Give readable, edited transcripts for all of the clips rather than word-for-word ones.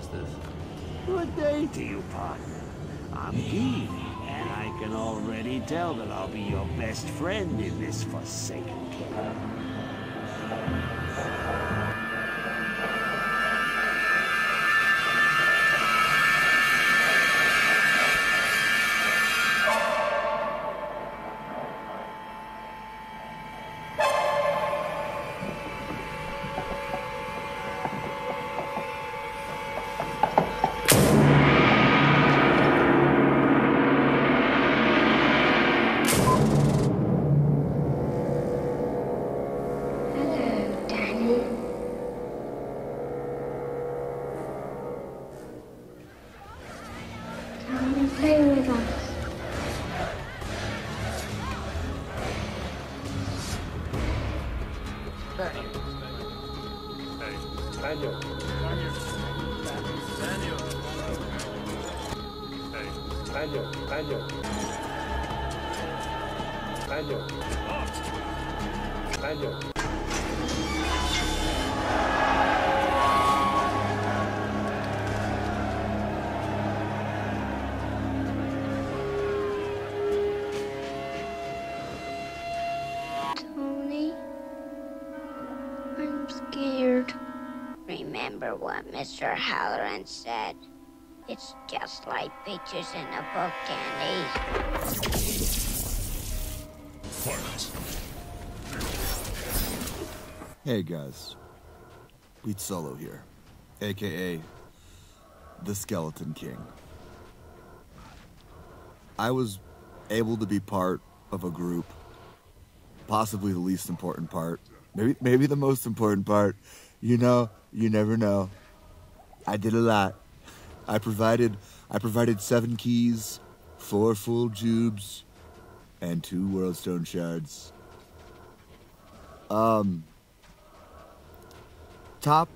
monsters. Good day to you, partner. I'm Guy, and I can already tell that I'll be your best friend in this forsaken kingdom. Tony, I'm scared. Remember what Mr. Halloran said. It's just like pictures in a book, Candy. Fight. Hey guys, Beat Solo here, aka the Skeleton King. I was able to be part of a group, possibly the least important part, maybe the most important part. You know, you never know. I did a lot. I provided 7 keys, 4 full jubes, and 2 Worldstone shards. Top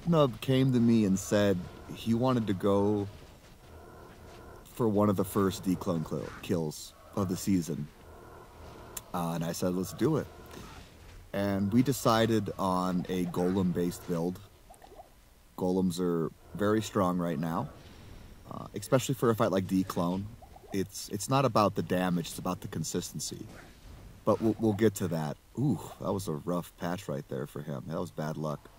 Nub came to me and said he wanted to go for one of the first Dclone kills of the season. And I said, let's do it. And we decided on a golem-based build. Golems are very strong right now, especially for a fight like Dclone. It's not about the damage, it's about the consistency. But we'll get to that. Ooh, that was a rough patch right there for him. That was bad luck.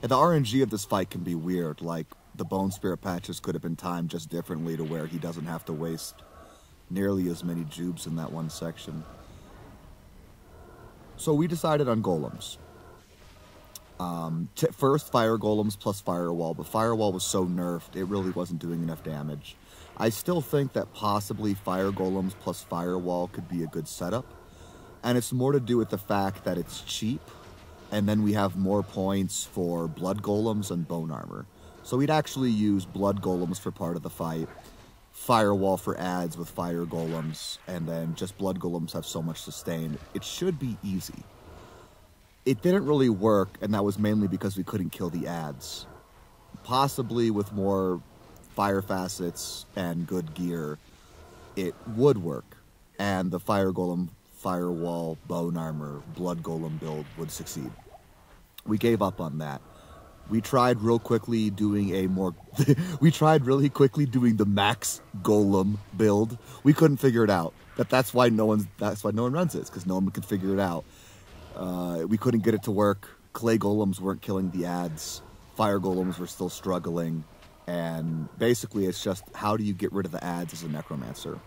And the RNG of this fight can be weird. Like, the Bone Spirit patches could have been timed just differently to where he doesn't have to waste nearly as many jubes in that one section. So we decided on golems. First, fire golems plus firewall, but firewall was so nerfed, it really wasn't doing enough damage. I still think that possibly fire golems plus firewall could be a good setup, and it's more to do with the fact that it's cheap, and then we have more points for blood golems and bone armor. So we'd actually use blood golems for part of the fight, firewall for adds with fire golems, and then just blood golems have so much sustain. It should be easy. It didn't really work, and that was mainly because we couldn't kill the adds. Possibly with more fire facets and good gear, it would work, and the fire golem, firewall, bone armor, blood golem build would succeed. We gave up on that. We tried real quickly doing we tried really quickly doing the max golem build. We couldn't figure it out. That's why no one runs it, because no one can figure it out. We couldn't get it to work. Clay golems weren't killing the adds. Fire golems were still struggling. And basically it's just, how do you get rid of the adds as a Necromancer?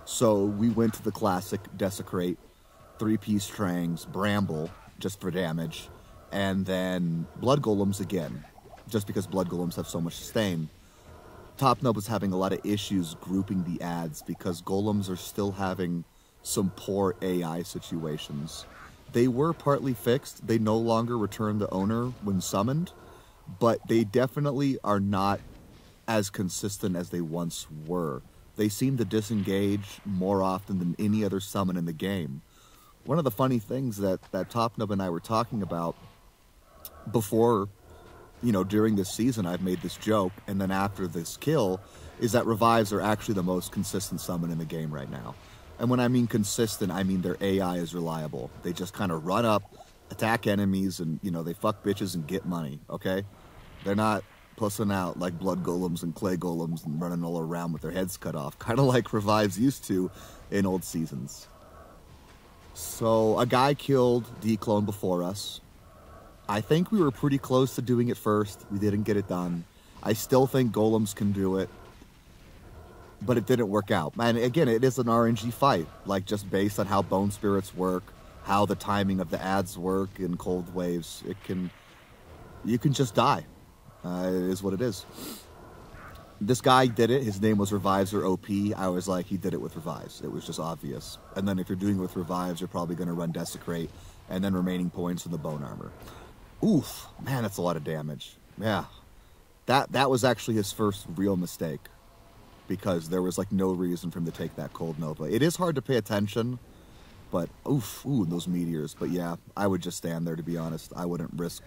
So we went to the classic Desecrate, 3-piece Trangs, Bramble, just for damage, and then Blood Golems again, just because Blood Golems have so much sustain. Top Nub was having a lot of issues grouping the adds because Golems are still having some poor AI situations. They were partly fixed. They no longer return the owner when summoned, but they definitely are not as consistent as they once were. They seem to disengage more often than any other summon in the game. One of the funny things that Top Nub and I were talking about before, during this season, I've made this joke, and then after this kill, is that revives are actually the most consistent summon in the game right now. And when I mean consistent, I mean their AI is reliable. They just kind of run up, attack enemies, and, they fuck bitches and get money, okay? They're not pussing out like blood golems and clay golems and running all around with their heads cut off, kind of like Revives used to in old seasons. So a guy killed Dclone before us. I think we were pretty close to doing it first. We didn't get it done. I still think golems can do it, but it didn't work out. And again, it is an RNG fight, like just based on how bone spirits work, how the timing of the ads work in cold waves. You can just die. It is what it is. This guy did it. His name was Revives or OP. I was like, he did it with Revives. It was just obvious. And then if you're doing it with Revives, you're probably going to run Desecrate and then remaining points in the bone armor. Oof, man, that's a lot of damage. Yeah, that was actually his first real mistake, because there was like no reason for him to take that cold nova. It is hard to pay attention, but oof, ooh, those meteors. But yeah, I would just stand there, to be honest. I wouldn't risk.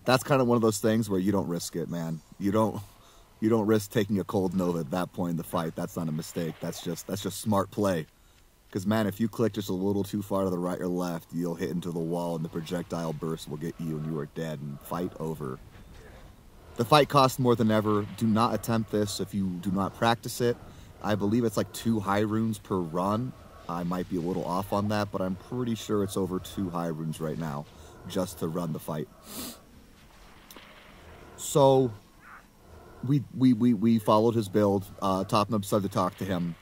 That's kind of one of those things where you don't risk it, man. You don't risk taking a cold nova at that point in the fight. That's not a mistake. That's just smart play. Because, man, if you click just a little too far to the right or left, you'll hit into the wall and the projectile burst will get you and you are dead and fight over. The fight costs more than ever. Do not attempt this if you do not practice it. I believe it's like 2 high runes per run. I might be a little off on that, but I'm pretty sure it's over 2 high runes right now just to run the fight. So we followed his build. Topnub started to talk to him.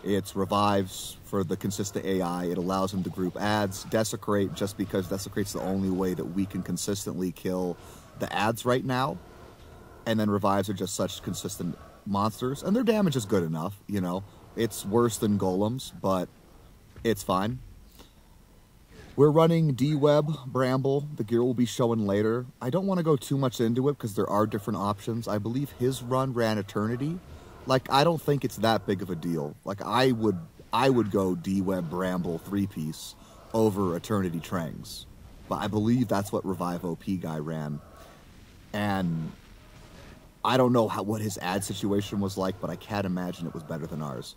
It's Revives for the consistent AI. It allows him to group ads. Desecrate, just because Desecrate's the only way that we can consistently kill the ads right now. And then Revives are just such consistent monsters. And their damage is good enough, you know. It's worse than golems, but it's fine. We're running D-Web, Bramble. The gear will be showing later. I don't want to go too much into it because there are different options. I believe his run ran Eternity. Like, I don't think it's that big of a deal. Like, I would go D-Web, Bramble, 3-piece over Eternity Trangs. But I believe that's what Revive OP guy ran. And I don't know what his ad situation was like, but I can't imagine it was better than ours.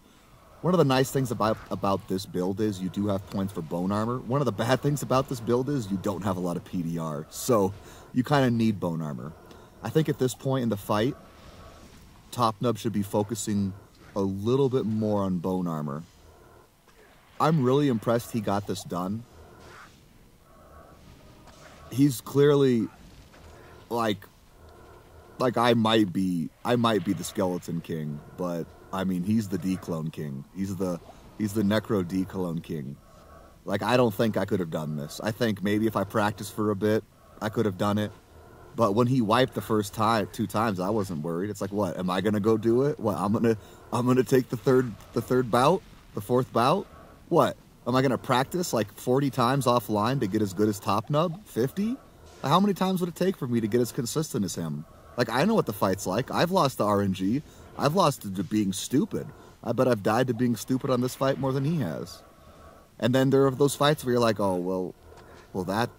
One of the nice things about this build is you do have points for bone armor. One of the bad things about this build is you don't have a lot of PDR. So you kind of need bone armor. I think at this point in the fight, Topnub should be focusing a little bit more on bone armor. I'm really impressed he got this done. He's clearly like I might be the Skeleton King, but I mean he's the Dclone King. He's the Necro Dclone King. Like, I don't think I could have done this. I think maybe if I practiced for a bit, I could have done it. But when he wiped the first 2 times, I wasn't worried. It's like, what? Am I gonna go do it? What? I'm gonna take the third bout, the 4th bout. What? Am I gonna practice like 40 times offline to get as good as Topnub? 50? How many times would it take for me to get as consistent as him? Like, I know what the fight's like. I've lost to RNG. I've lost to being stupid. I bet I've died to being stupid on this fight more than he has. And then there are those fights where you're like, oh well, that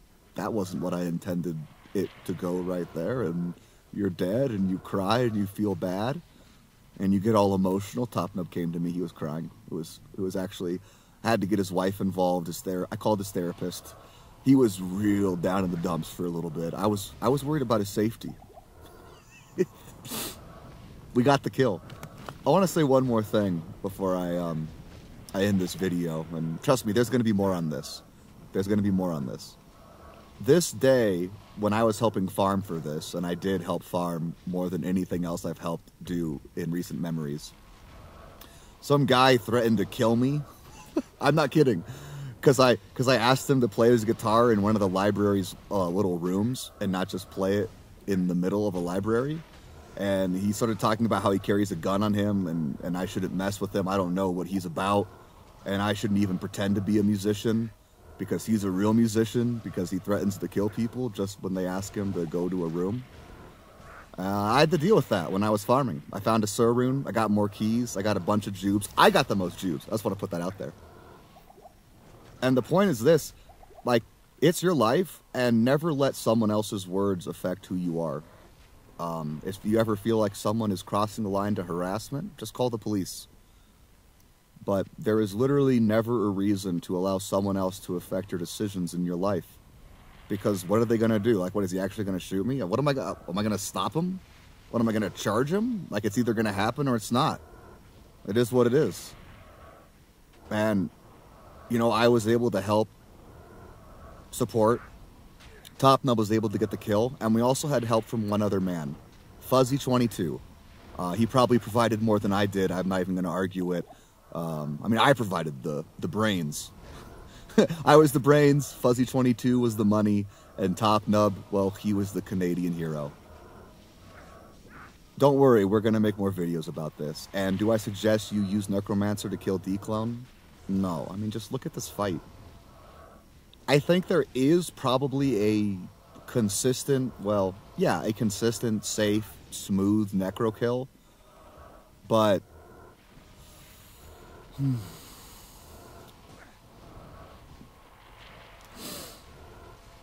wasn't what I intended it to go right there, and you're dead and you cry and you feel bad and you get all emotional. Topnub came to me, he was crying. It was actually, I had to get his wife involved. I called his therapist. He was real down in the dumps for a little bit. I was worried about his safety. We got the kill. I want to say one more thing before I end this video, and trust me, there's going to be more on this. There's going to be more on this. This day, when I was helping farm for this, and I did help farm more than anything else I've helped do in recent memories, some guy threatened to kill me. I'm not kidding. Because I asked him to play his guitar in one of the library's little rooms and not just play it in the middle of a library. And he started talking about how he carries a gun on him and I shouldn't mess with him. I don't know what he's about. And I shouldn't even pretend to be a musician, because he's a real musician, because he threatens to kill people just when they ask him to go to a room. I had to deal with that when I was farming. I found a Sur rune, I got more keys, I got a bunch of jubes. I got the most jubes. I just want to put that out there. And the point is this, like, it's your life, and never let someone else's words affect who you are. If you ever feel like someone is crossing the line to harassment, just call the police. But there is literally never a reason to allow someone else to affect your decisions in your life. Because what are they going to do? Like, what, is he actually going to shoot me? What am I going to stop him? What am I going to charge him? Like, it's either going to happen or it's not. It is what it is. And, you know, I was able to help support. Top Nub was able to get the kill, and we also had help from one other man, Fuzzy22. He probably provided more than I did. I'm not even going to argue it. I mean, I provided the brains. I was the brains, Fuzzy22 was the money, and Top Nub, well, he was the Canadian hero. Don't worry, we're going to make more videos about this. And do I suggest you use Necromancer to kill Dclone? No, I mean, just look at this fight. I think there is probably a consistent, well, yeah, a consistent, safe, smooth Necro kill. But...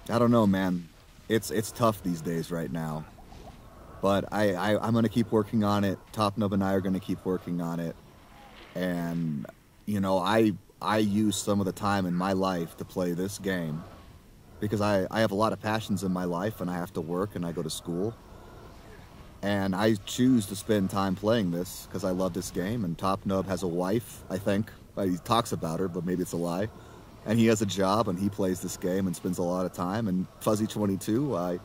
I don't know, man. It's tough these days right now. But I'm going to keep working on it. Top Nub and I are going to keep working on it. And, you know, I use some of the time in my life to play this game. Because I have a lot of passions in my life, and I have to work, and I go to school. And I choose to spend time playing this because I love this game. And Top Nub has a wife, I think. He talks about her, but maybe it's a lie. And he has a job, and he plays this game and spends a lot of time. And Fuzzy22,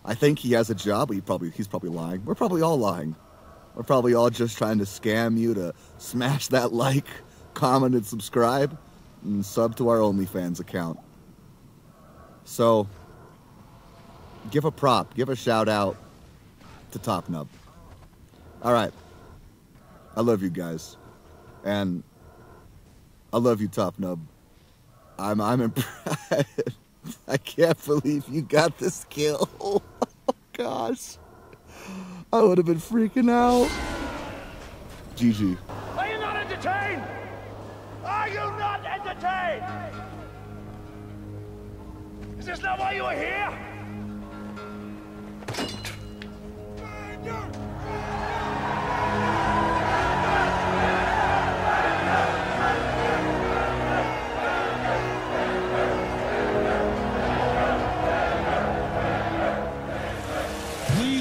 I think he has a job, but he's probably lying. We're probably all lying. We're probably all just trying to scam you to smash that like, comment, and subscribe, and sub to our OnlyFans account. So, give a prop, give a shout out to Top Nub. Alright. I love you guys. And I love you, Top Nub. I'm impressed. I can't believe you got this kill. Oh gosh. I would have been freaking out. GG. Are you not entertained? Are you not entertained? Is this not why you are here?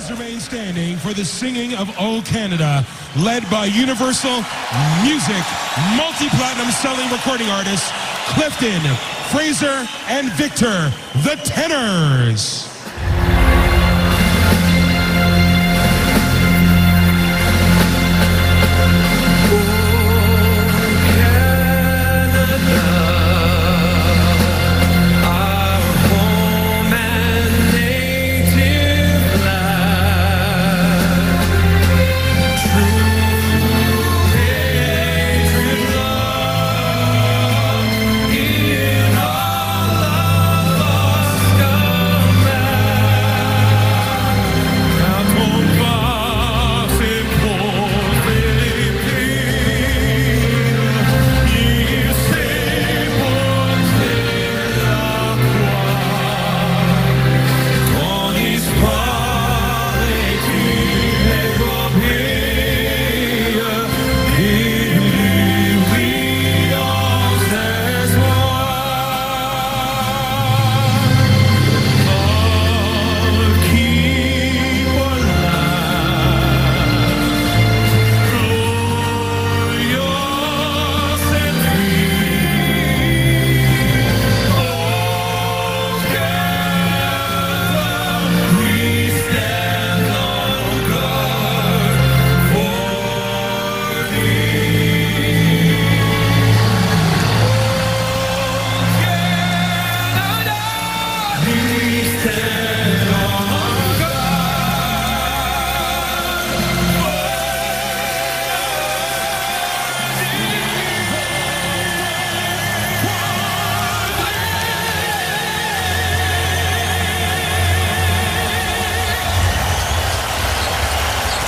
Remain standing for the singing of O Canada, led by Universal Music multi-platinum selling recording artists Clifton, Fraser, and Victor, the tenors.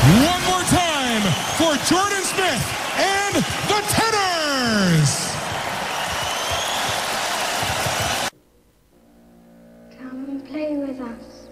One more time for Jordan Smith and the Tenors. Come and play with us.